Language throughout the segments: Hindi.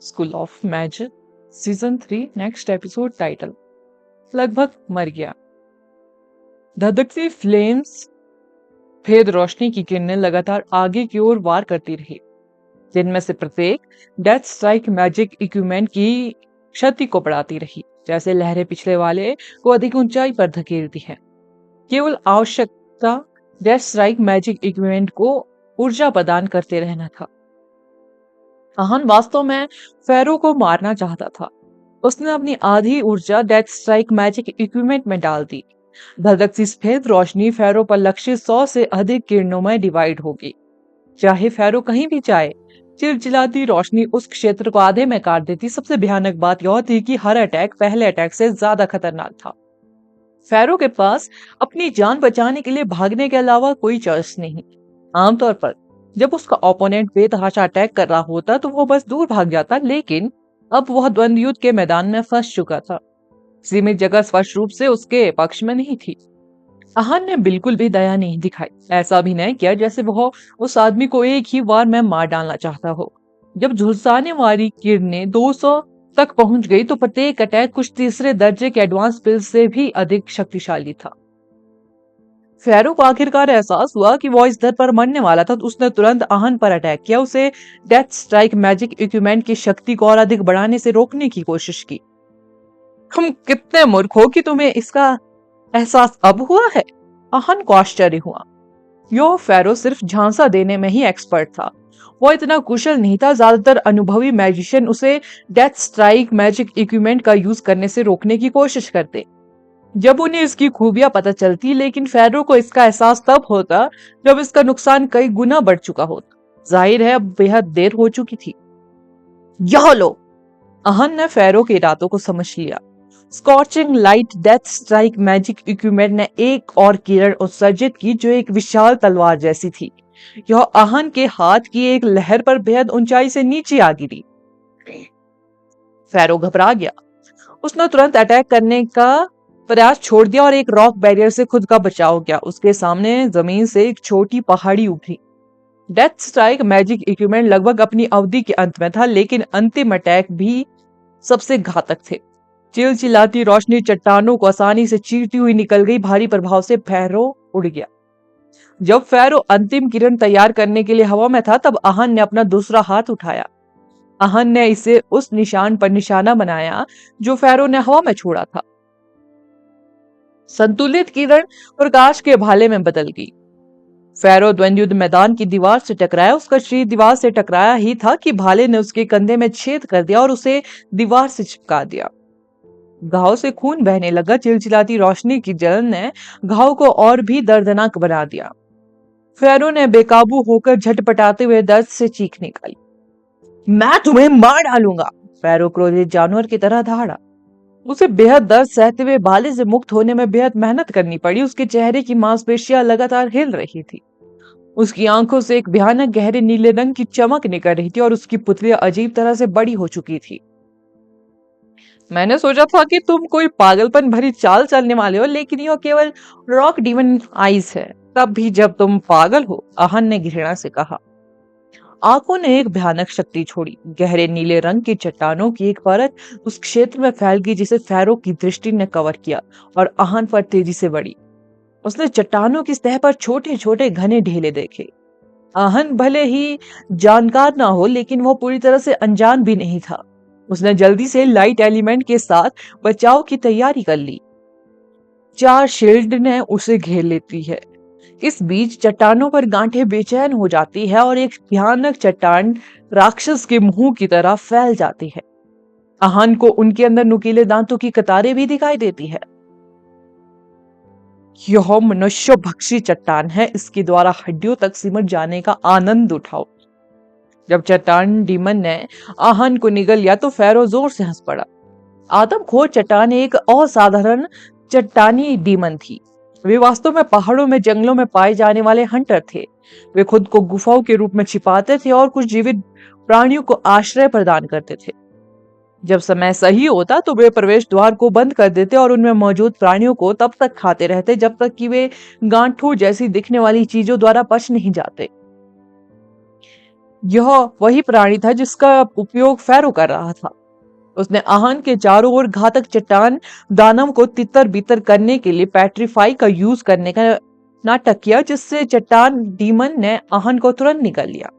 School of magic season 3 next episode title लगभग मर गया। धधकती फ्लेम्स भेद रोशनी की किरणें लगातार आगे की ओर वार करती रही, जिनमें से प्रत्येक डेथ स्ट्राइक मैजिक इक्विपमेंट की क्षति को बढ़ाती रही, जैसे लहरें पिछले वाले को अधिक ऊंचाई पर धकेलती हैं। केवल आवश्यकता डेथ स्ट्राइक मैजिक इक्विपमेंट को ऊर्जा प्रदान करते रहना था। आहन वास्तव में फेरो को मारना चाहता था। उसने अपनी आधी ऊर्जा डेथ स्ट्राइक मैजिक इक्विपमेंट में डाल दी। धधकती सफेद रोशनी फेरो पर लक्ष्य 100 से अधिक किरणों में डिवाइड होगी। चाहे फेरो कहीं भी जाए, चिलचिलाती रोशनी उस क्षेत्र को आधे में काट देती। सबसे भयानक बात यह थी कि हर अटैक पहले अटैक से ज्यादा खतरनाक था। फेरो के पास अपनी जान बचाने के लिए भागने के अलावा कोई चॉइस नहीं। आमतौर पर जब उसका ओपोनेंट बेतहाशा अटैक कर रहा होता तो वो बस दूर भाग जाता, लेकिन अब वह द्वंद्व युद्ध के मैदान में फंस चुका था। सीमित जगह स्पष्ट रूप से उसके पक्ष में नहीं थी। आहन ने बिल्कुल भी दया नहीं दिखाई, ऐसा अभिनय किया जैसे वह उस आदमी को एक ही वार में मार डालना चाहता हो। जब झुलसाने वाली किरणें 200 तक पहुंच गई तो प्रत्येक अटैक कुछ तीसरे दर्जे के एडवांस स्किल से भी अधिक शक्तिशाली था। फेरो को आखिरकार एहसास हुआ कि वो इस दर पर मरने वाला था, तो उसने तुरंत आहन पर अटैक किया। उसे डेथ स्ट्राइक मैजिक इक्विपमेंट की शक्ति को और अधिक बढ़ाने से रोकने की कोशिश की। तुम कितने मूर्ख हो कि तुम्हें इसका एहसास अब हुआ है? आहन को आश्चर्य हुआ। यो फेरो सिर्फ झांसा देने में ही एक्सपर्ट था, वो इतना कुशल नहीं था। ज्यादातर अनुभवी मैजिशियन उसे डेथ स्ट्राइक मैजिक इक्विपमेंट का यूज करने से रोकने की कोशिश करते जब उन्हें इसकी खूबियां पता चलती, लेकिन फेरो को इसका एहसास तब होता जब इसका नुकसान कई गुना बढ़ चुका होता। जाहिर है अब बेहद देर हो चुकी थी। यह लो, आहन ने फेरो के इरादों को समझ लिया। Scorching light death strike magic equipment ने एक और किरण उत्सर्जित की जो एक विशाल तलवार जैसी थी। यह आहन के हाथ की एक लहर पर बेहद ऊंचाई से नीचे आ गिरी। फेरो घबरा गया। उसने तुरंत अटैक करने का प्रयास छोड़ दिया और एक रॉक बैरियर से खुद का बचाव किया। उसके सामने जमीन से एक छोटी पहाड़ी उभरी। डेथ स्ट्राइक मैजिक इक्विपमेंट लगभग अपनी अवधि के अंत में था, लेकिन अंतिम अटैक भी सबसे घातक थे। चिलचिलाती रोशनी चट्टानों को आसानी से चीरती हुई निकल गई। भारी प्रभाव से फेरो उड़ गया। जब फेरो अंतिम किरण तैयार करने के लिए हवा में था, तब आहन ने अपना दूसरा हाथ उठाया। आहन ने इसे उस निशान पर निशाना बनाया जो फेरो ने हवा में छोड़ा था। संतुलित किरण प्रकाश के भाले में बदल गई। फेरो द्वंद्व युद्ध मैदान की दीवार से टकराया। उसका शरीर दीवार से टकराया ही था कि भाले ने उसके कंधे में छेद कर दिया और उसे दीवार से चिपका दिया। घाव से खून बहने लगा। चिलचिलाती रोशनी की जलन ने घाव को और भी दर्दनाक बना दिया। फेरो ने बेकाबू होकर झटपटाते हुए दर्द से चीख निकाली। मैं तुम्हें मार डालूंगा, फेरो क्रोधित जानवर की तरह दहाड़ा। उसे बेहद दर्द सहते हुए भाले से मुक्त होने में बेहद मेहनत करनी पड़ी। उसके चेहरे की मांसपेशियां लगातार हिल रही थी। उसकी आंखों से एक भयानक गहरे नीले रंग की चमक निकल रही थी और उसकी पुतलियां अजीब तरह से बड़ी हो चुकी थी। मैंने सोचा था कि तुम कोई पागलपन भरी चाल चलने वाले हो, लेकिन यह केवल रॉक डीमन आइज है, तब भी जब तुम पागल हो, आहन ने घृणा से कहा। आंखों ने एक भयानक शक्ति छोड़ी। गहरे नीले रंग की चट्टानों की एक परत उस क्षेत्र में फैल गई जिसे फेरो की दृष्टि ने कवर किया और आहन पर तेजी से बढ़ी। उसने चट्टानों की सतह पर छोटे छोटे घने ढेले देखे। आहन भले ही जानकार ना हो, लेकिन वो पूरी तरह से अनजान भी नहीं था। उसने जल्दी से लाइट एलिमेंट के साथ बचाव की तैयारी कर ली। 4 शील्ड ने उसे घेर लेती है। इस बीच चट्टानों पर गांठें बेचैन हो जाती है और एक भयानक चट्टान राक्षस के मुंह की तरह फैल जाती है। आहन को उनके अंदर नुकीले दांतों की कतारें भी दिखाई देती है। यह मनुष्य भक्षी चट्टान है, इसके द्वारा हड्डियों तक सिमट जाने का आनंद उठाओ। जब चट्टान डीमन ने आहन को निगल लिया तो फेरो जोर से हंस पड़ा। आदमखोर चट्टान एक असाधारण चट्टानी डीमन थी। वे वास्तव में पहाड़ों में जंगलों में पाए जाने वाले हंटर थे। वे खुद को गुफाओं के रूप में छिपाते थे और कुछ जीवित प्राणियों को आश्रय प्रदान करते थे। जब समय सही होता तो वे प्रवेश द्वार को बंद कर देते और उनमें मौजूद प्राणियों को तब तक खाते रहते जब तक कि वे गांठों जैसी दिखने वाली चीजों द्वारा पच नहीं जाते। यह वही प्राणी था जिसका उपयोग फैरो कर रहा था। उसने आहन के चारों ओर घातक चट्टान दानव को तितर बितर करने के लिए पेट्रीफाई का यूज करने का नाटक किया, जिससे चट्टान डीमन ने आहन को तुरंत निगल लिया।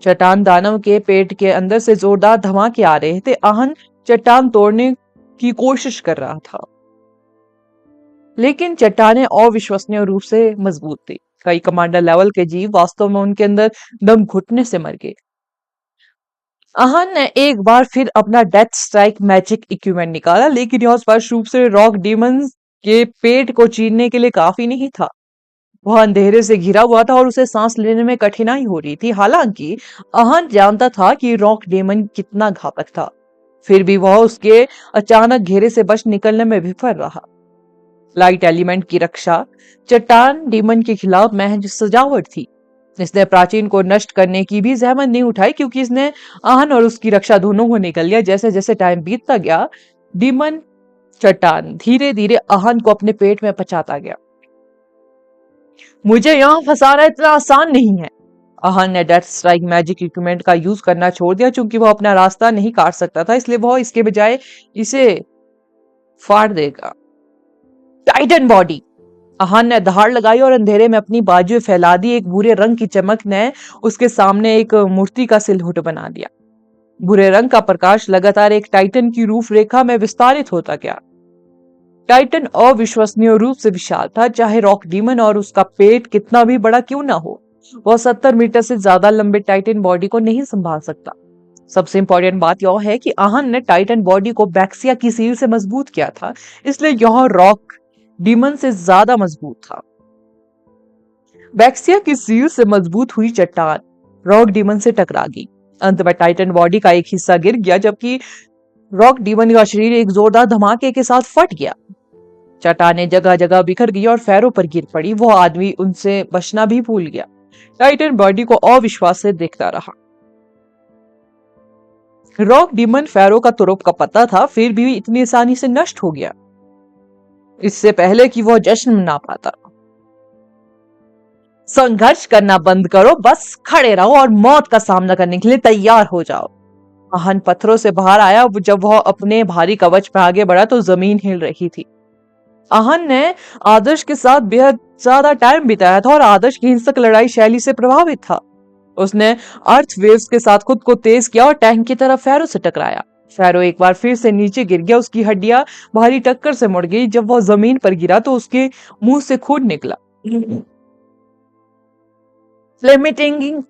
चट्टान दानव के पेट के अंदर से जोरदार धमाके आ रहे थे। आहन चट्टान तोड़ने की कोशिश कर रहा था, लेकिन चट्टानें अविश्वसनीय रूप से मजबूत थी। कई कमांडर लेवल के जीव वास्तव में उनके अंदर दम घुटने से मर गए। आहन ने एक बार फिर अपना डेथ स्ट्राइक मैजिक इक्विपमेंट निकाला, लेकिन यह स्पष्ट रूप से रॉक डीमंस के पेट को चीरने के लिए काफी नहीं था। वह अंधेरे से घिरा हुआ था और उसे सांस लेने में कठिनाई हो रही थी। हालांकि आहन जानता था कि रॉक डेमन कितना घातक था, फिर भी वह उसके अचानक घेरे से बच निकलने में विफल रहा। लाइट एलिमेंट की रक्षा चट्टान डीमन के खिलाफ महज सजावट थी। इसने प्राचीन को नष्ट करने की भी जहमत नहीं उठाई, क्योंकि इसने आहन और उसकी रक्षा दोनों को निकल लिया। जैसे जैसे टाइम बीतता गया, डीमन चट्टान धीरे धीरे आहन को अपने पेट में पचाता गया। मुझे यहाँ फंसाना इतना आसान नहीं है। आहन ने डेथ स्ट्राइक मैजिक इक्विपमेंट का यूज करना छोड़ दिया, क्योंकि वह अपना रास्ता नहीं काट सकता था, इसलिए वह इसके बजाय इसे फाड़ देगा। Titan body. आहन ने दहाड़ लगाई और अंधेरे में अपनी बाजुएं फैला दी। एक भूरे रंग की चमक ने उसके सामने एक मूर्ति का सिलहुट बना दिया। भूरे रंग का प्रकाश लगातार एक टाइटन की रूपरेखा में विस्तारित होता गया। टाइटन अविश्वसनीय रूप से विशाल था, चाहे रॉक डीमन और उसका पेट कितना भी बड़ा क्यों ना हो। वह 70 मीटर से ज्यादा लंबे टाइटन बॉडी को नहीं संभाल सकता। सबसे इंपॉर्टेंट बात यह है कि आहन ने टाइटन बॉडी को बैक्सिया की सील से मजबूत किया था, इसलिए यह रॉक डीमन से ज्यादा मजबूत था। बैक्सिया की सील से मजबूत हुई चट्टान रॉक डीमन से टकरा गई। अंत में टाइटन बॉडी का एक हिस्सा गिर गया, जबकि रॉक डीमन का शरीर एक जोरदार धमाके के साथ फट गया। चट्टानें जगह जगह बिखर गई और फैरो पर गिर पड़ी। वो आदमी उनसे बचना भी भूल गया। टाइटन बॉडी को अविश्वास से देखता रहा। रॉक डीमन फैरो का तुरुप का पता था, फिर भी इतनी आसानी से नष्ट हो गया, इससे पहले कि वह जश्न मना पाता। संघर्ष करना बंद करो, बस खड़े रहो और मौत का सामना करने के लिए तैयार हो जाओ। आहन पत्थरों से बाहर आया। जब वह अपने भारी कवच में आगे बढ़ा तो जमीन हिल रही थी। आहन ने आदर्श के साथ बेहद ज्यादा टाइम बिताया था और आदर्श की हिंसक लड़ाई शैली से प्रभावित था। उसने अर्थ वेव्स के साथ खुद को तेज किया और टैंक की तरफ फैरो से टकराया। फैरो एक बार फिर से नीचे गिर गया। उसकी हड्डियां भारी टक्कर से मुड़ गई। जब वह जमीन पर गिरा तो उसके मुंह से खून निकला। फ्लेमिटिंग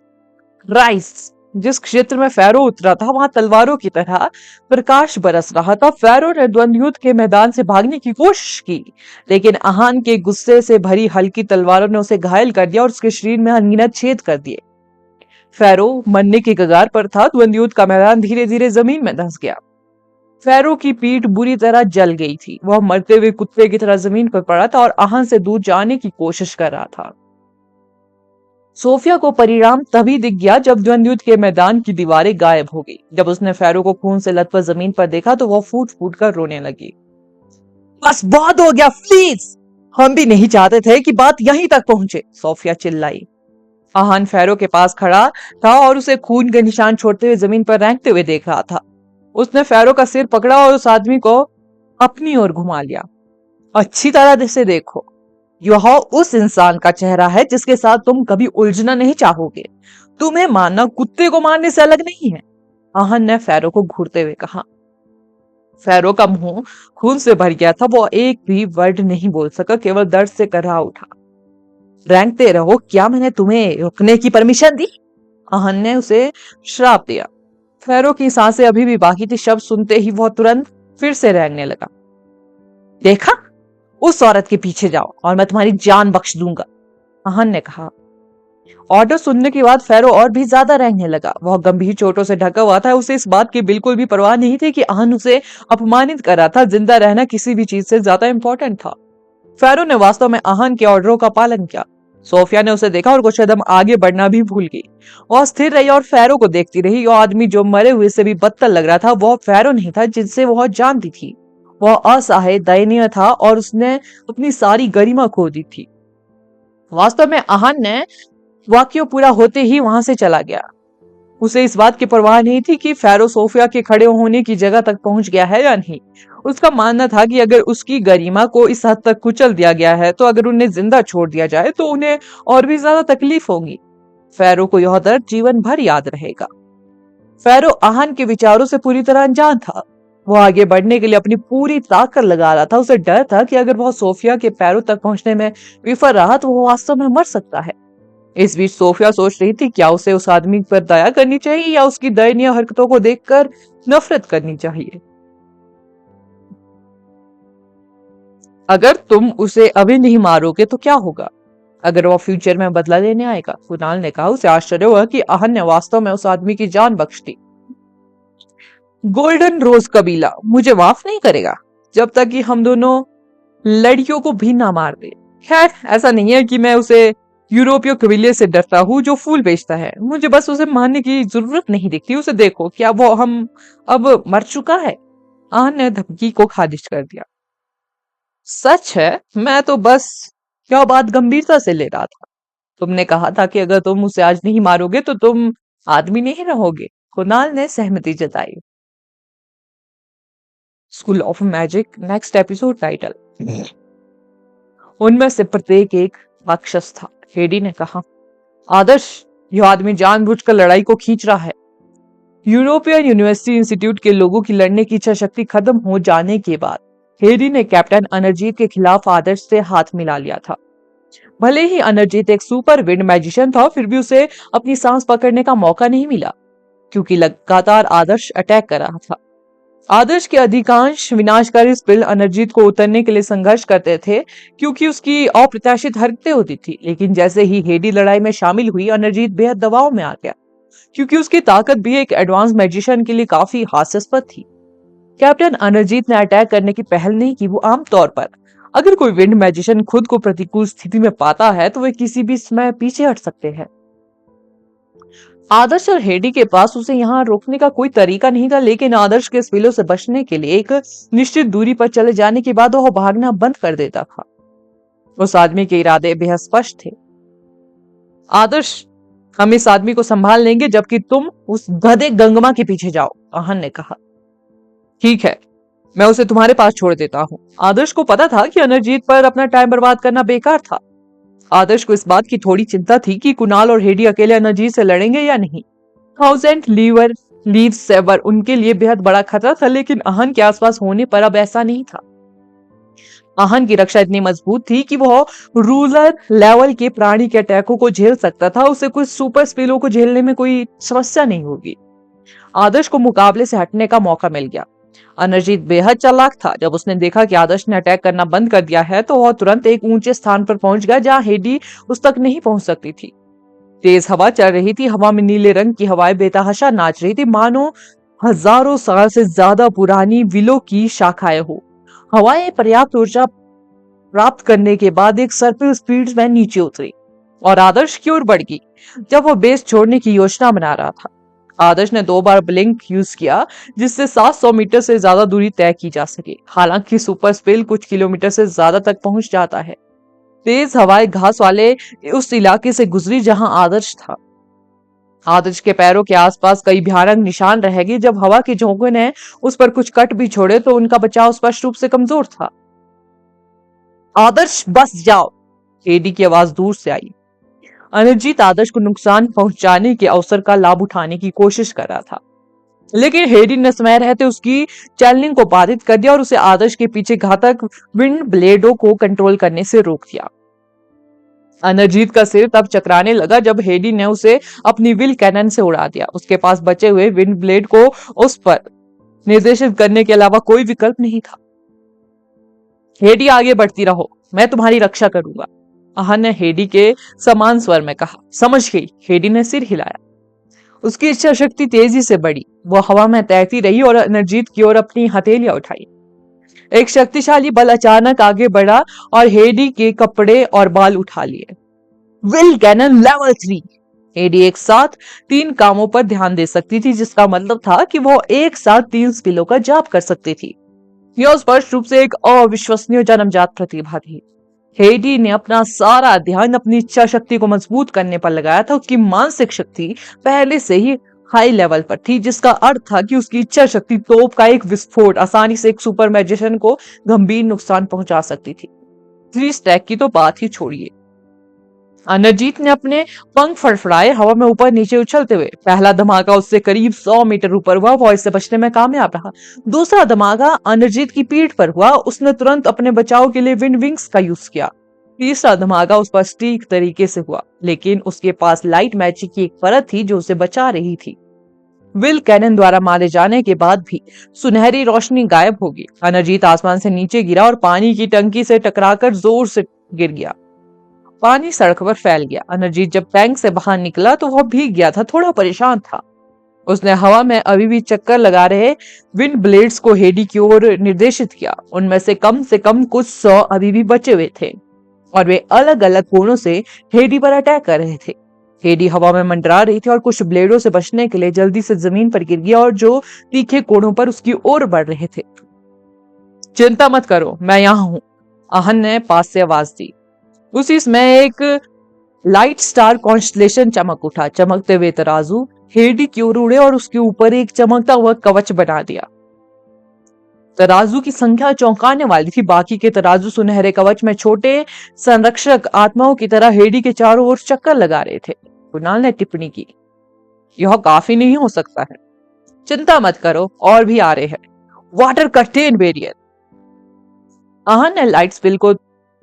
राइस। जिस क्षेत्र में फैरो उतरा था, वहां तलवारों की तरह प्रकाश बरस रहा था। फैरो ने द्वंद्व युद्ध के मैदान से भागने की कोशिश की, लेकिन आहन के गुस्से से भरी हल्की तलवारों ने उसे घायल कर दिया और उसके शरीर में अनगिनत छेद कर दिए। फैरो मरने की कगार पर था। द्वंद्व युद्ध का मैदान धीरे धीरे जमीन में धंस गया। फैरो की पीठ बुरी तरह जल गई थी। वह मरते हुए कुत्ते की तरह जमीन पर पड़ा था और आहन से दूर जाने की कोशिश कर रहा था। सोफिया को परिणाम तभी दिख गया जब द्वंद्व युद्ध के मैदान की दीवारें गायब हो गई। जब उसने फैरो को खून से लथपथ जमीन पर देखा तो वह फूट फूट कर रोने लगी। बस बहुत हो गया, प्लीज। हम भी नहीं चाहते थे कि बात यहीं तक पहुंचे, सोफिया चिल्लाई। आहन फैरो के पास खड़ा था और उसे खून के निशान छोड़ते हुए जमीन पर रेंगते हुए देख रहा था। उसने फैरो का सिर पकड़ा और उस आदमी को अपनी ओर घुमा लिया। अच्छी तरह से देखो, यह उस इंसान का चेहरा है जिसके साथ तुम कभी उलझना नहीं चाहोगे। तुम्हें मानना कुत्ते को मारने से अलग नहीं है, आहन ने फैरो को घूरते हुए कहा। फैरो का मुंह खून से भर गया था। वो एक भी वर्ड नहीं बोल सका, केवल दर्द से कर्रा उठा। रेंगते रहो, क्या मैंने तुम्हें रुकने की परमिशन दी? आहन ने उसे श्राप दिया। फैरो की सांसें अभी भी बाकी थी। शब्द सुनते ही वह तुरंत फिर से रेंगने लगा। देखा, उस औरत के पीछे जाओ और मैं तुम्हारी जान बख्श दूंगा, आहन ने कहा। ऑर्डर सुनने के बाद फैरो और भी ज्यादा रेंगने लगा। वह गंभीर चोटों से ढका हुआ था। उसे इस बात की बिल्कुल भी परवाह नहीं थी कि आहन उसे अपमानित कर रहा था। जिंदा रहना किसी भी चीज से ज्यादा इंपॉर्टेंट था। फैरो ने वास्तव में आहन के ऑर्डरों का पालन किया। सोफिया ने उसे देखा और कुछ कदम आगे बढ़ना भी भूल गई। वह स्थिर रही और फैरो को देखती रही। वह आदमी जो मरे हुए से भी बदतर लग रहा था, वह फैरो नहीं था जिनसे वह जानती थी। वह असहाय, दयनीय था और उसने अपनी सारी गरिमा खो दी थी। वास्तव में आहन ने वाक्य पूरा होते ही वहां से चला गया। उसे इस बात की परवाह नहीं थी कि फेरो सोफिया के खड़े होने की जगह तक पहुंच गया है या नहीं। उसका मानना था कि अगर उसकी गरिमा को इस हद तक कुचल दिया गया है तो अगर उन्हें जिंदा छोड़ दिया जाए तो उन्हें और भी ज्यादा तकलीफ होगी। फेरो को यह दर्द जीवन भर याद रहेगा। फेरो आहन के विचारों से पूरी तरह अनजान था। वो आगे बढ़ने के लिए अपनी पूरी ताकत लगा रहा था। उसे डर था कि अगर वह सोफिया के पैरों तक पहुंचने में विफल रहा तो वो वास्तव में मर सकता है। इस बीच सोफिया सोच रही थी क्या उसे उस आदमी पर दया करनी चाहिए या उसकी दयनीय हरकतों को देखकर नफरत करनी चाहिए। अगर तुम उसे अभी नहीं मारोगे तो क्या होगा? अगर वह फ्यूचर में बदला लेने आएगा, कुणाल ने कहा। उसे आश्चर्य हुआ कि आहन ने वास्तव में उस आदमी की जान बख्श दी। गोल्डन रोज कबीला मुझे माफ नहीं करेगा जब तक कि हम दोनों लड़कियों को भी ना मार दे। खैर, ऐसा नहीं है कि मैं उसे यूरोपीय कबीले से डरता हूँ जो फूल बेचता है। मुझे बस उसे मारने की जरूरत नहीं दिखती। उसे देखो, क्या वो हम अब मर चुका है? आहन ने धमकी को खारिज कर दिया। सच है, मैं तो बस यह बात गंभीरता से ले रहा था। तुमने कहा था कि अगर तुम उसे आज नहीं मारोगे तो तुम आदमी नहीं रहोगे। कुणाल ने सहमति जताई। School of magic next episode title. उनमें से प्रत्येक एक राक्षस था। हेडी ने कहा, आदर्श, यह आदमी जानबूझकर लड़ाई को खींच रहा है। यूरोपियन यूनिवर्सिटी इंस्टीट्यूट के लोगों की लड़ने की इच्छा शक्ति खत्म हो जाने के बाद हेडी ने कैप्टन अनरजीत के खिलाफ आदर्श से हाथ मिला लिया था। भले ही अनरजीत एक सुपर विंड मैजिशियन था, फिर भी उसे अपनी सांस पकड़ने का मौका नहीं मिला क्योंकि लगातार आदर्श अटैक कर रहा था। आदर्श के अधिकांश विनाशकारी स्पेल अनरजीत को उतरने के लिए संघर्ष करते थे क्योंकि उसकी अप्रत्याशित हरकतें होती थी। लेकिन जैसे ही हेडी लड़ाई में शामिल हुई, अनरजीत बेहद दबाव में आ गया क्योंकि उसकी ताकत भी एक एडवांस मैजिशियन के लिए काफी हास्यास्पद थी। कैप्टन अनरजीत ने अटैक करने की पहल नहीं की। वो आमतौर पर अगर कोई विंड मैजिशियन खुद को प्रतिकूल स्थिति में पाता है तो वे किसी भी समय पीछे हट सकते हैं। आदर्श और हेडी के पास उसे यहाँ रोकने का कोई तरीका नहीं था, लेकिन आदर्श के स्पिलों से बचने के लिए एक निश्चित दूरी पर चले जाने के बाद वह भागना बंद कर देता था। उस आदमी के इरादे बेहद स्पष्ट थे। आदर्श, हम इस आदमी को संभाल लेंगे जबकि तुम उस गधे गंगमा के पीछे जाओ, आहन ने कहा। ठीक है, मैं उसे तुम्हारे पास छोड़ देता हूँ। आदर्श को पता था कि अनरजीत पर अपना टाइम बर्बाद करना बेकार था। आदर्श को इस बात की थोड़ी चिंता थी कि कुणाल और हेडी अकेले अनरजीत से लड़ेंगे या नहीं। थाउजेंड लीव सेवर उनके लिए बेहद बड़ा खतरा था, लेकिन आहन के आसपास होने पर अब ऐसा नहीं था। आहन की रक्षा इतनी मजबूत थी कि वह रूलर लेवल के प्राणी के अटैकों को झेल सकता था। उसे कुछ सुपर स्पेलों को झेलने में कोई समस्या नहीं होगी। आदर्श को मुकाबले से हटने का मौका मिल गया। अनरजीत बेहद चालाक था। जब उसने देखा कि आदर्श ने अटैक करना बंद कर दिया है तो वह तुरंत एक ऊंचे स्थान पर पहुंच गया जहां हेडी उस तक नहीं पहुंच सकती थी। तेज हवा चल रही थी। हवा में नीले रंग की हवाएं बेतहाशा नाच रही थी, मानो हजारों साल से ज्यादा पुरानी विलो की शाखाएं हो। हवाएं पर्याप्त ऊर्जा प्राप्त करने के बाद एक सर्पिल स्पीड में नीचे उतरी और आदर्श की ओर बढ़ गई। जब वह बेस छोड़ने की योजना बना रहा था, आदर्श ने 2 बार ब्लिंक यूज किया जिससे 700 मीटर से ज्यादा दूरी तय की जा सके। हालांकि सुपर स्पेल कुछ किलोमीटर से ज्यादा तक पहुंच जाता है। तेज हवाएं घास वाले उस इलाके से गुजरी जहां आदर्श था। आदर्श के पैरों के आसपास कई भयानक निशान रह गए। जब हवा के झोंके ने उस पर कुछ कट भी छोड़े तो उनका बचाव स्पष्ट रूप से कमजोर था। आदर्श, बस जाओ, एडी की आवाज दूर से आई। अनिर्जीत आदर्श को नुकसान पहुंचाने के अवसर का लाभ उठाने की कोशिश कर रहा था, लेकिन हेडी ने समय रहते उसकी चैनलिंग को बाधित कर दिया और उसे आदर्श के पीछे घातक विंड ब्लेडों को कंट्रोल करने से रोक दिया। अनिर्जीत का सिर तब चकराने लगा जब हेडी ने उसे अपनी विल कैनन से उड़ा दिया। उसके पास बचे हुए विंड ब्लेड को उस पर निर्देशित करने के अलावा कोई विकल्प नहीं था। हेडी, आगे बढ़ती रहो, मैं तुम्हारी रक्षा करूंगा, आहन ने हेडी के समान स्वर में कहा। समझ गई, हेडी ने सिर हिलाया। उसकी इच्छा शक्ति तेजी से बढ़ी। वो हवा में तैरती रही और अनिर्जीत की ओर अपनी हथेलियां उठाई। एक शक्तिशाली बल अचानक आगे बढ़ा और हेडी के कपड़े और बाल उठा लिए। Will cannon level 3। हेडी एक साथ 3 कामों पर ध्यान दे सकती थी, जिसका मतलब था कि वो एक साथ 3 स्पिलों का जाप कर सकती थी। यह स्पष्ट रूप से एक अविश्वसनीय जन्मजात प्रतिभा थी। हेडी ने अपना सारा ध्यान अपनी इच्छा शक्ति को मजबूत करने पर लगाया था। उसकी मानसिक शक्ति पहले से ही हाई लेवल पर थी, जिसका अर्थ था कि उसकी इच्छा शक्ति तोप का एक विस्फोट आसानी से एक सुपर मैजिशियन को गंभीर नुकसान पहुंचा सकती थी। थ्री स्टैक की तो बात ही छोड़िए। अनरजीत ने अपने पंख फड़फड़ाए, हवा में ऊपर नीचे उछलते हुए। पहला धमाका उससे करीब 100 मीटर ऊपर हुआ, वो इससे बचने में कामयाब रहा। दूसरा धमाका अनरजीत की पीठ पर हुआ, उसने तुरंत अपने बचाव के लिए विंड विंग्स का यूज किया। तीसरा धमाका उस पर सटीक तरीके से हुआ, लेकिन उसके पास लाइट मैजिक की एक परत थी जो उसे बचा रही थी। विल कैनन द्वारा मारे जाने के बाद भी सुनहरी रोशनी गायब होगी। अनरजीत आसमान से नीचे गिरा और पानी की टंकी से टकराकर जोर से गिर गया। पानी सड़क पर फैल गया। अनरजीत जब टैंक से बाहर निकला तो वह भीग गया था, थोड़ा परेशान था। उसने हवा में अभी भी चक्कर लगा रहे विंड ब्लेड्स को हेडी की ओर निर्देशित किया। उनमें से कम कुछ 100 अभी भी बचे हुए थे और वे अलग अलग कोणों से हेडी पर अटैक कर रहे थे। हेडी हवा में मंडरा रही थी और कुछ ब्लेडों से बचने के लिए जल्दी से जमीन पर गिर गया और जो तीखे कोणों पर उसकी ओर बढ़ रहे थे। चिंता मत करो, मैं यहां हूं, आहन ने पास से आवाज दी। उसी समय एक लाइट स्टार कॉन्स्टलेशन चमक उठा। चमकते हुए तराजू हेडी की ओर उड़े और उसके ऊपर एक चमकता हुआ कवच बना दिया। तराजू की संख्या चौंकाने वाली थी। बाकी के तराजू सुनहरे कवच में छोटे संरक्षक आत्माओं की तरह हेडी के चारों ओर चक्कर लगा रहे थे। कुणाल ने टिप्पणी की, यह काफी नहीं हो सकता है। चिंता मत करो, और भी आ रहे हैं। Water curtain barrier. आहन ने लाइट स्पिल को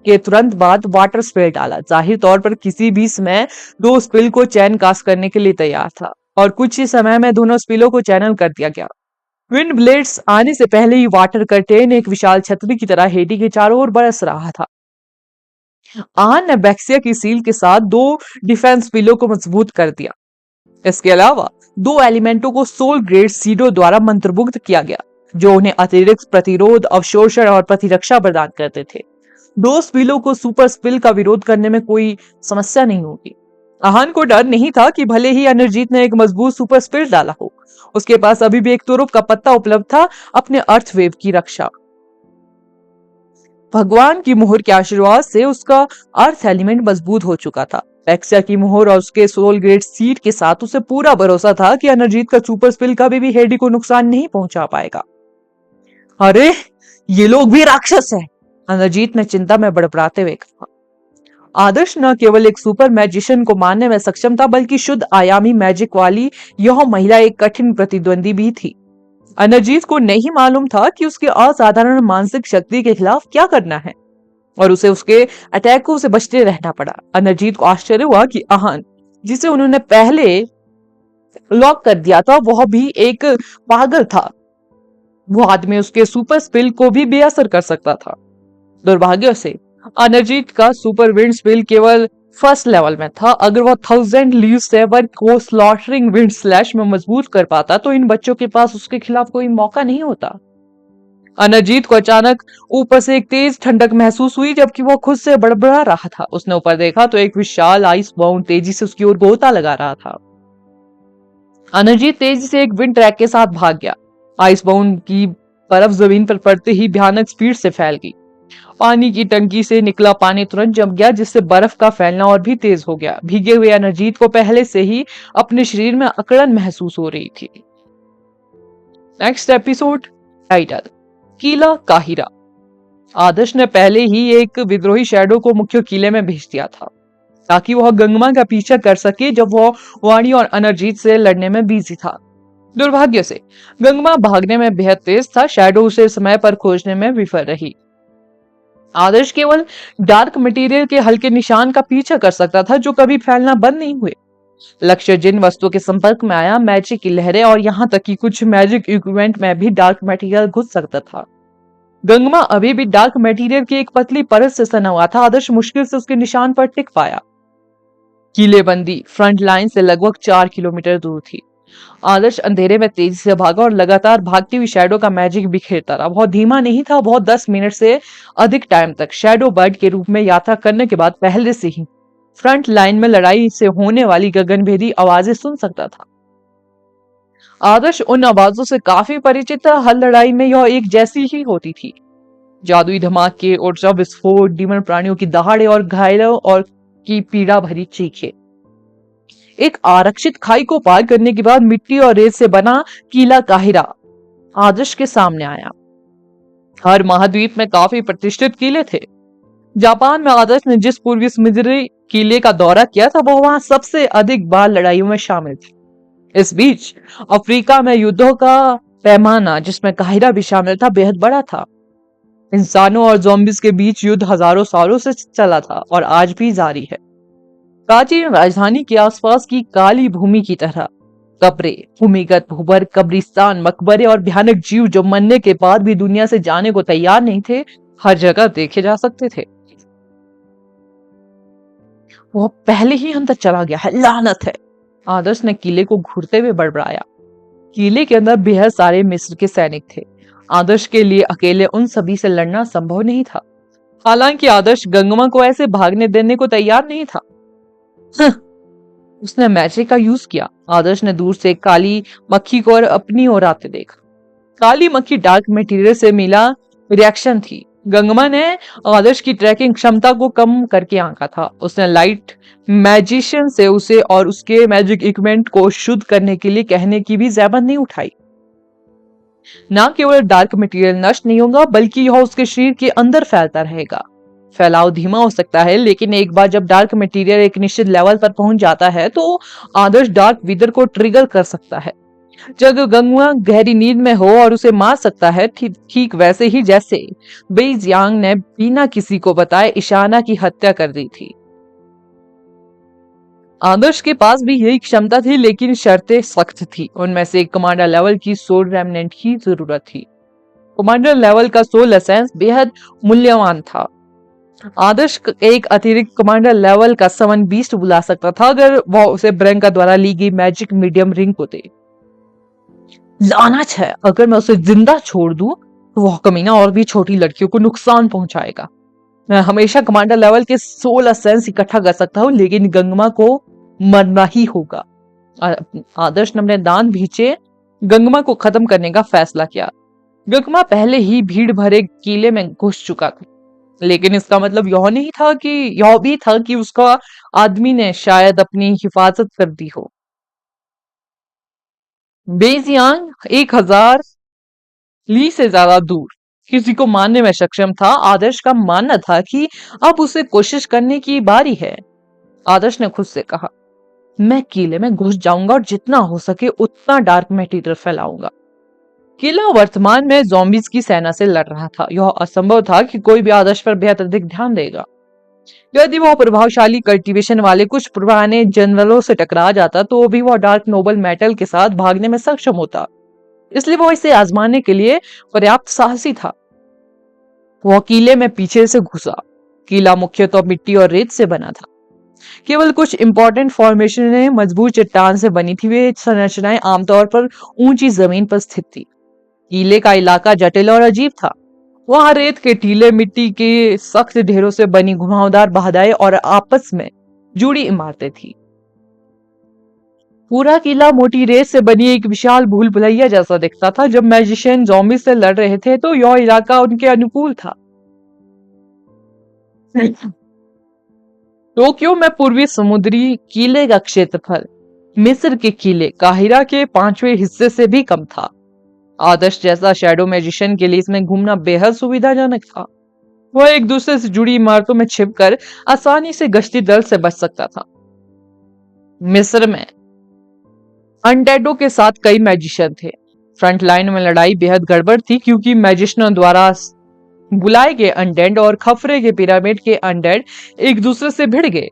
के तुरंत बाद वाटर स्पिल डाला। जाहिर तौर पर किसी भी समय दो स्पिल को चैन कास्ट करने के लिए तैयार था और कुछ ही समय में दोनों स्पिलों को चैनल कर दिया गया। विंड ब्लेड्स आने से पहले ही वाटर कर्टेन एक विशाल छतरी की तरह हेडी के चारों ओर बरस रहा था। आन ने बैक्सिया की सील के साथ दो डिफेंस पिलो को मजबूत कर दिया। इसके अलावा दो एलिमेंटों को सोल ग्रेड सीडो द्वारा मंत्रमुग्ध किया गया, जो उन्हें अतिरिक्त प्रतिरोध, अवशोषण और प्रतिरक्षा प्रदान करते थे। दो स्पिलों को सुपर स्पिल का विरोध करने में कोई समस्या नहीं होगी। आहान को डर नहीं था कि भले ही अनरजीत ने एक मजबूत सुपर स्पिल डाला हो, उसके पास अभी भी एक तुरुप का पत्ता उपलब्ध था अपने अर्थ वेव की रक्षा। भगवान की मोहर के आशीर्वाद से उसका अर्थ एलिमेंट मजबूत हो चुका था। बैक्सिया की मोहर और उसके सोल ग्रेड सीड के साथ उसे पूरा भरोसा था कि अनरजीत का सुपर स्पिल कभी भी हेडी को नुकसान नहीं पहुंचा पाएगा। अरे, ये लोग भी राक्षस हैं, अनरजीत ने चिंता में बड़बड़ाते हुए कहा। आदर्श न केवल एक सुपर मैजिशियन को मारने में सक्षम था, बल्कि शुद्ध आयामी मैजिक वाली यह महिला एक कठिन प्रतिद्वंदी भी थी। अनरजीत को नहीं मालूम था कि उसके असाधारण मानसिक शक्ति के खिलाफ क्या करना है और उसे उसके अटैकों से बचते रहना पड़ा। अनरजीत को आश्चर्य हुआ कि आहन, जिसे उन्होंने पहले लॉक कर दिया था, वह भी एक पागल था। वो आदमी उसके सुपर स्पिल को भी बेअसर कर सकता था। दुर्भाग्य से अनरजीत का सुपर विंड स्पिल केवल फर्स्ट लेवल में था। अगर वह 1000 लीव सेवर को स्लॉटरिंग विंड स्लैश में मजबूत कर पाता तो इन बच्चों के पास उसके खिलाफ कोई मौका नहीं होता। अनरजीत को अचानक ऊपर से एक तेज ठंडक महसूस हुई, जबकि वह खुद से बड़बड़ा रहा था। उसने ऊपर देखा तो एक विशाल आइस बाउंड तेजी से उसकी ओर गोता लगा रहा था। अनरजीत तेजी से एक विंड ट्रैक के साथ भाग गया। आइस बाउंड की बर्फ जमीन पर पड़ते ही भयानक स्पीड से फैल गई। पानी की टंकी से निकला पानी तुरंत जम गया, जिससे बर्फ का फैलना और भी तेज हो गया। भीगे हुए अनरजीत को पहले से ही अपने शरीर में अकड़न महसूस हो रही थी। नेक्स्ट एपिसोड टाइटल किला काहिरा। आदर्श ने पहले ही एक विद्रोही शैडो को मुख्य किले में भेज दिया था ताकि वह गंगमा का पीछा कर सके जब वह वाणी और अनरजीत से लड़ने में बिजी था। दुर्भाग्य से गंगमा भागने में बेहद तेज था। शैडो उसे समय पर खोजने में विफल रही। आदर्श केवल डार्क मटेरियल के हल्के निशान का पीछा कर सकता था जो कभी फैलना बंद नहीं हुए। लक्ष्य जिन वस्तुओं के संपर्क में आया, मैजिक की लहरें और यहाँ तक कि कुछ मैजिक इक्विपमेंट में भी डार्क मटेरियल घुस सकता था। गंगमा अभी भी डार्क मटेरियल की एक पतली परत से सना हुआ था। आदर्श मुश्किल से उसके निशान पर टिक पाया। किलेबंदी फ्रंट लाइन से लगभग 4 किलोमीटर दूर थी। आदर्श अंधेरे में तेजी से भागा और लगातार भागती हुई शैडो का मैजिक बिखेरता रहा। बहुत धीमा नहीं था, बहुत 10 मिनट से अधिक टाइम तक शैडो बर्ड के रूप में यात्रा करने के बाद पहले से ही फ्रंट लाइन में लड़ाई से होने वाली गगनभेदी आवाजें सुन सकता था। आदर्श उन आवाजों से काफी परिचित था। हर लड़ाई में यह एक जैसी ही होती थी। जादुई धमाके, ऊर्जा विस्फोट, डीमन प्राणियों की दहाड़े और घायलों और की पीड़ा भरी चीखें। एक आरक्षित खाई को पार करने के बाद मिट्टी और रेत से बना किला काहिरा आदर्श के सामने आया। हर महाद्वीप में काफी प्रतिष्ठित किले थे। जापान में आदर्श ने जिस पूर्वी समुद्री किले का दौरा किया था वो वहां सबसे अधिक बार लड़ाइयों में शामिल थे। इस बीच अफ्रीका में युद्धों का पैमाना, जिसमें काहिरा भी शामिल था, बेहद बड़ा था। इंसानों और ज़ॉम्बीज के बीच युद्ध हजारों सालों से चला था और आज भी जारी है। प्राचीन राजधानी के आसपास की काली भूमि की तरह कब्रें, भूमिगत भूगर्भ, कब्रिस्तान, मकबरे और भयानक जीव जो मरने के बाद भी दुनिया से जाने को तैयार नहीं थे, हर जगह देखे जा सकते थे। वो पहले ही अंदर चला गया है, लानत है। आदर्श ने किले को घूरते हुए बड़बड़ाया। किले के अंदर बेहद सारे मिस्र के सैनिक थे। आदर्श के लिए अकेले उन सभी से लड़ना संभव नहीं था। हालांकि आदर्श गंगमा को ऐसे भागने देने को तैयार नहीं था। उसने मैजिक का यूज किया। आदर्श ने दूर से काली मक्खी को और अपनी ओर आते देखा। काली मक्खी डार्क मटेरियल से मिला रिएक्शन थी। गंगमा ने आदर्श की ट्रैकिंग क्षमता को कम करके आंका था। उसने लाइट मैजिशियन से उसे और उसके मैजिक इक्विपमेंट को शुद्ध करने के लिए कहने की भी जहमत नहीं उठाई। ना केवल डार्क मटेरियल नष्ट नहीं होगा, बल्कि यह उसके शरीर के अंदर फैलता रहेगा। फैलाव धीमा हो सकता है, लेकिन एक बार जब डार्क मटेरियल एक निश्चित लेवल पर पहुंच जाता है तो आदर्श डार्क विदर को ट्रिगर कर सकता है। जब गंगवा गहरी नींद में हो और उसे मार सकता है, ठीक वैसे ही जैसे बेई यांग ने बिना किसी को बताए इशाना की हत्या कर दी थी। आदर्श के पास भी यही क्षमता थी, लेकिन शर्तें सख्त थी। उनमें से एक कमांडर लेवल की सोल रेमनेंट की जरूरत थी। कमांडर लेवल का सोल एसेंस बेहद मूल्यवान था। आदर्श एक अतिरिक्त कमांडर लेवल का समन बीस्ट बुला सकता था अगर वह उसे ब्रैंका द्वारा ली गई मैजिक मीडियम रिंग को दे। लानत है, अगर मैं उसे जिंदा छोड़ दूं तो वह कमीना और भी छोटी लड़कियों को नुकसान पहुंचाएगा। मैं हमेशा कमांडर लेवल के 16 सेंस इकट्ठा कर सकता हूं, लेकिन गंगमा को मरना ही होगा। आदर्श ने अपने दांत भींचे गंगमा को खत्म करने का फैसला किया। गंगमा पहले ही भीड़ भरे किले में घुस चुका था, लेकिन इसका मतलब यह भी था कि उसका आदमी ने शायद अपनी हिफाजत कर दी हो। बेजियांग 1000 ली से ज्यादा दूर किसी को मारने में सक्षम था। आदर्श का मानना था कि अब उसे कोशिश करने की बारी है। आदर्श ने खुद से कहा, मैं किले में घुस जाऊंगा और जितना हो सके उतना डार्क मटेरियल फैलाऊंगा। किला वर्तमान में ज़ॉम्बीज की सेना से लड़ रहा था। यह असंभव था कि कोई भी आदर्श पर बेहद अधिक ध्यान देगा। यदि वह प्रभावशाली कल्टीवेशन वाले कुछ पुराने जनरलों से टकरा जाता तो भी वह डार्क नोबल मेटल के साथ भागने में सक्षम होता। इसलिए वह इसे आजमाने के लिए पर्याप्त साहसी था। वह किले में पीछे से घुसा। किला मुख्यतः मिट्टी और रेत से बना था। केवल कुछ इंपॉर्टेंट फॉर्मेशन मजबूत चट्टान से बनी थी। वे संरचनाएं आमतौर पर ऊंची जमीन पर स्थित थी। किले का इलाका जटिल और अजीब था। वहां रेत के टीले, मिट्टी के सख्त ढेरों से बनी घुमावदार बाधाएं और आपस में जुड़ी इमारतें थी। पूरा किला मोटी रेत से बनी एक विशाल भूल भुलैया जैसा दिखता था। जब मैजिशियन ज़ॉम्बी से लड़ रहे थे तो यह इलाका उनके अनुकूल था। टोक्यो में पूर्वी समुद्री किले का क्षेत्रफल मिस्र के किले काहिरा के 5वें हिस्से से भी कम था। आदर्श जैसा शैडो मैजिशियन के लिए इसमें घूमना बेहद सुविधाजनक था। वह एक दूसरे से जुड़ी इमारतों में छिपकर आसानी से गश्ती दल से बच सकता था। मिस्र में अनडेडों के साथ कई मैजिशियन थे। फ्रंट लाइन में लड़ाई बेहद गड़बड़ थी, क्योंकि मैजिशियनों द्वारा बुलाए गए अनडेड और खफरे के पिरामिड के अनडेड एक दूसरे से भिड़ गए।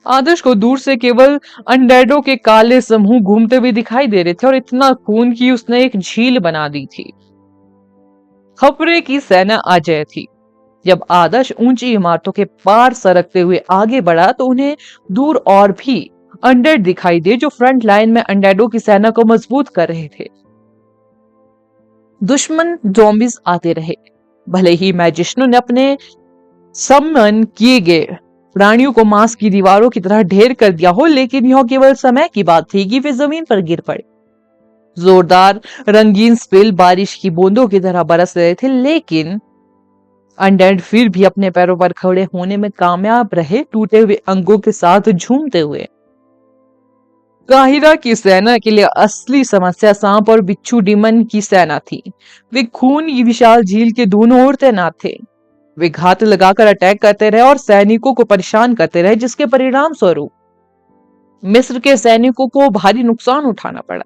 आदर्श को दूर से केवल अनडेडों के काले समूह घूमते हुए दिखाई दे रहे थे और इतना खून की उसने एक झील बना दी थी। खफरे की सेना अजेय थी। जब आदर्श ऊंची इमारतों के पार सरकते हुए आगे बढ़ा तो उन्हें दूर और भी अनडेड दिखाई दे, जो फ्रंट लाइन में अनडेडों की सेना को मजबूत कर रहे थे। दुश्मन ज़ॉम्बीज आते रहे। भले ही मैजिशियनों ने अपने समन किए गए प्राणियों को मांस की दीवारों की तरह ढेर कर दिया हो, लेकिन यह केवल समय की बात थी कि वे जमीन पर गिर पड़े। जोरदार रंगीन स्पिल बारिश की बूंदों की तरह बरस रहे थे, लेकिन अनडेड फिर भी अपने पैरों पर खड़े होने में कामयाब रहे, टूटे हुए अंगों के साथ झूमते हुए। काहिरा की सेना के लिए असली समस्या सांप और बिच्छू डीमन की सेना थी। वे खून की विशाल झील के दोनों ओर तैनात थे। वे घात लगाकर अटैक करते रहे और सैनिकों को परेशान करते रहे, जिसके परिणाम स्वरूप मिस्र के सैनिकों को भारी नुकसान उठाना पड़ा।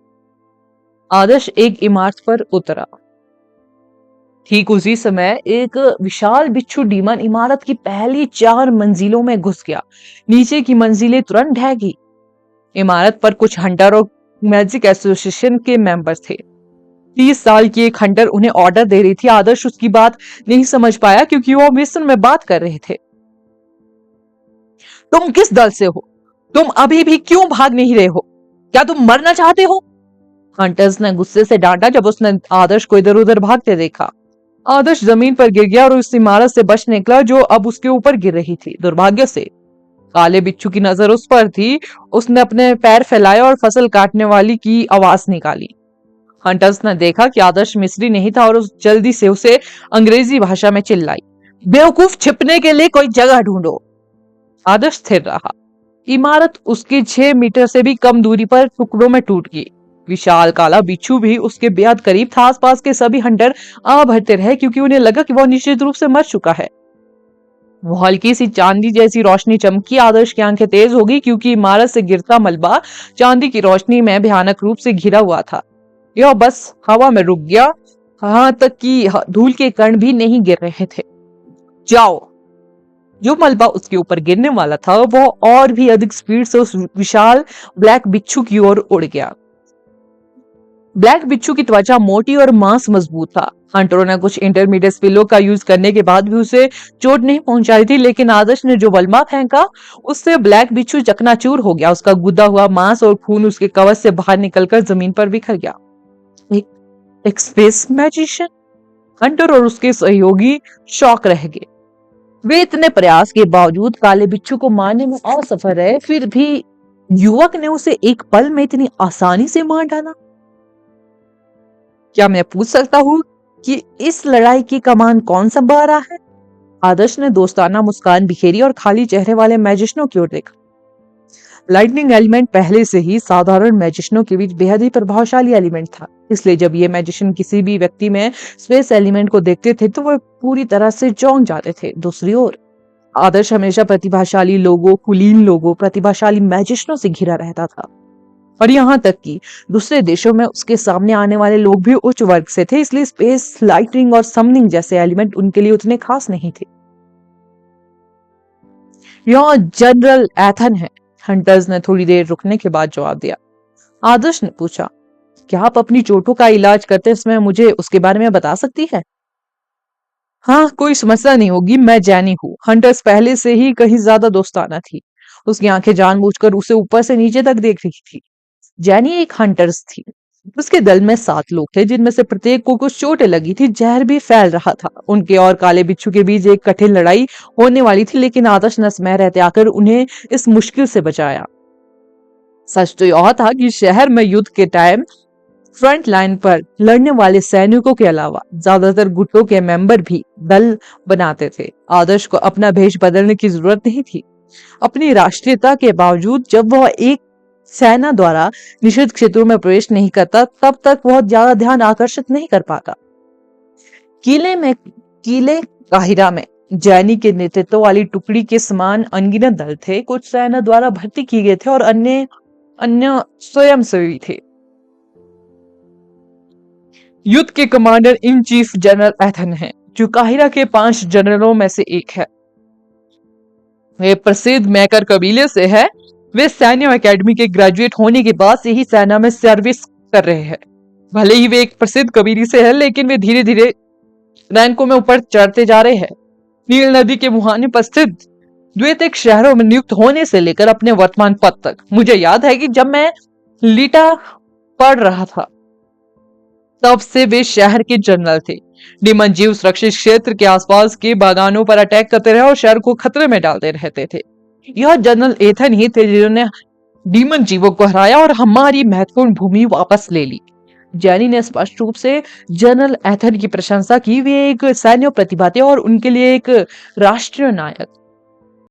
आदर्श एक इमारत पर उतरा। ठीक उसी समय एक विशाल बिच्छू डीमन इमारत की पहली 4 मंजिलों में घुस गया। नीचे की मंजिलें तुरंत ढह गई। इमारत पर कुछ हंटर और मैजिक एसोसिएशन के मेंबर्स थे। 30 साल की एक हंटर उन्हें ऑर्डर दे रही थी। आदर्श उसकी बात नहीं समझ पाया क्योंकि वो मिस्र में बात कर रहे थे। तुम किस दल से हो? तुम अभी भी क्यों भाग नहीं रहे हो? क्या तुम मरना चाहते हो? हंटर्स ने गुस्से से डांटा जब उसने आदर्श को इधर उधर भागते देखा। आदर्श जमीन पर गिर गया और उस इमारत से बच निकला जो अब उसके ऊपर गिर रही थी। दुर्भाग्य से काले बिच्छू की नजर उस पर थी। उसने अपने पैर फैलाए और फसल काटने वाली की आवाज निकाली। हंटर्स ने देखा कि आदर्श मिस्री नहीं था और उस जल्दी से उसे अंग्रेजी भाषा में चिल्लाई, बेवकूफ, छिपने के लिए कोई जगह ढूंढो। आदर्श स्थिर रहा। इमारत उसके 6 मीटर से भी कम दूरी पर टुकड़ों में टूट गई। विशाल काला बिच्छू भी उसके बेहद करीब था। आसपास के सभी हंटर आ भरते रहे क्योंकि उन्हें लगा कि वह निश्चित रूप से मर चुका है। वो हल्की सी चांदी जैसी रोशनी चमकी। आदर्श की आंखें तेज हो गई क्योंकि इमारत से गिरता मलबा चांदी की रोशनी में भयानक रूप से घिरा हुआ था। यह बस हवा में रुक गया, यहाँ तक कि धूल के कण भी नहीं गिर रहे थे। जाओ। जो मलबा उसके ऊपर गिरने वाला था वो और भी अधिक स्पीड से उस विशाल ब्लैक बिच्छू की ओर उड़ गया। ब्लैक बिच्छू की त्वचा मोटी और मांस मजबूत था। हंटरों ने कुछ इंटरमीडिएट स्पिलो का यूज करने के बाद भी उसे चोट नहीं पहुंचाई थी, लेकिन आदर्श ने जो बलमा फेंका उससे ब्लैक बिच्छू चकनाचूर हो गया। उसका गुदा हुआ मांस और खून उसके कवच से बाहर निकलकर जमीन पर बिखर गया। एक स्पेस मैजिशियन? हंटर और उसके सहयोगी शॉक रह गए। वे इतने प्रयास के बावजूद काले बिच्छू को मारने में असफल रहे, फिर भी युवक ने उसे एक पल में इतनी आसानी से मार डाला। क्या मैं पूछ सकता हूँ कि इस लड़ाई की कमान कौन संभाल रहा है? आदर्श ने दोस्ताना मुस्कान बिखेरी और खाली चेहरे वाले मैजिशियनों की ओर देखा। लाइटनिंग एलिमेंट पहले से ही साधारण मैजिशियनों के बीच बेहद ही प्रभावशाली एलिमेंट था, इसलिए जब ये मैजिशियन किसी भी व्यक्ति में स्पेस एलिमेंट को देखते थे तो वह पूरी तरह से चौंक जाते थे। दूसरी ओर आदर्श हमेशा प्रतिभाशाली लोगों, कुलीन लोगों, प्रतिभाशाली मैजिशियनों से घिरा रहता था और यहाँ तक कि दूसरे देशों में उसके सामने आने वाले लोग भी उच्च वर्ग से थे, इसलिए स्पेस, लाइटनिंग और समनिंग जैसे एलिमेंट उनके लिए उतने खास नहीं थे। यह जनरल एथन है, हंटर्स ने थोड़ी देर रुकने के बाद जवाब दिया। आदर्श ने पूछा, क्या आप अपनी चोटों का इलाज करते समय मुझे उसके बारे में बता सकती है? हाँ, कोई समस्या नहीं होगी, मैं जैनी हूँ। हंटर्स पहले से ही कहीं ज्यादा दोस्ताना थी। उसकी आंखें जानबूझकर उसे ऊपर से नीचे तक देख रही थी। जैनी एक हंटर्स थी। उसके दल में 7 लोग थे, जिनमें से प्रत्येक को कुछ चोटें लगी थी। जहर भी फैल रहा था। उनके और काले बिच्छू के बीच एक कठिन लड़ाई होने वाली थी, लेकिन आदर्श ने समय रहते आकर उन्हें इस मुश्किल से बचाया। सच तो यह था कि शहर में युद्ध के टाइम फ्रंट लाइन पर लड़ने वाले सैनिकों के अलावा ज्यादातर गुटों के मेंबर भी दल बनाते थे। आदर्श को अपना भेष बदलने की जरूरत नहीं थी। अपनी राष्ट्रीयता के बावजूद जब वह एक सेना द्वारा निषिद्ध क्षेत्रों में प्रवेश नहीं करता, तब तक बहुत ज्यादा ध्यान आकर्षित नहीं कर पाता। किले काहिरा में जैनी के नेतृत्व वाली टुकड़ी के समान अनगिनत दल थे। कुछ सेना द्वारा भर्ती किए गए थे और अन्य स्वयंसेवी थे। युद्ध के commander in chief general Ethan है, जो काहिरा के 5 जनरलों में से एक है। वे प्रसिद्ध मैकर कबीले से है। वे सैन्य एकेडमी के ग्रेजुएट होने के बाद से ही सेना में सर्विस कर रहे हैं। भले ही वे एक प्रसिद्ध कबीले से है, लेकिन वे धीरे धीरे रैंकों में ऊपर चढ़ते जा रहे हैं। नील नदी के मुहाने पर स्थित द्वितीय शहरों में नियुक्त होने से लेकर अपने वर्तमान पद तक, मुझे याद है कि जब मैं लीटा पढ़ रहा था तब से वे शहर के जनरल थे। डीमन जीव सुरक्षित क्षेत्र के आसपास के बागानों पर अटैक करते रहे और शहर को खतरे में डालते रहते थे। यह जनरल एथन ही थे जिन्होंने डीमन जीवों को हराया और हमारी महत्वपूर्ण भूमि वापस ले ली। जैनी ने स्पष्ट रूप से जनरल एथन की प्रशंसा की। वे एक सैन्य प्रतिभा थे और उनके लिए एक राष्ट्रीय नायक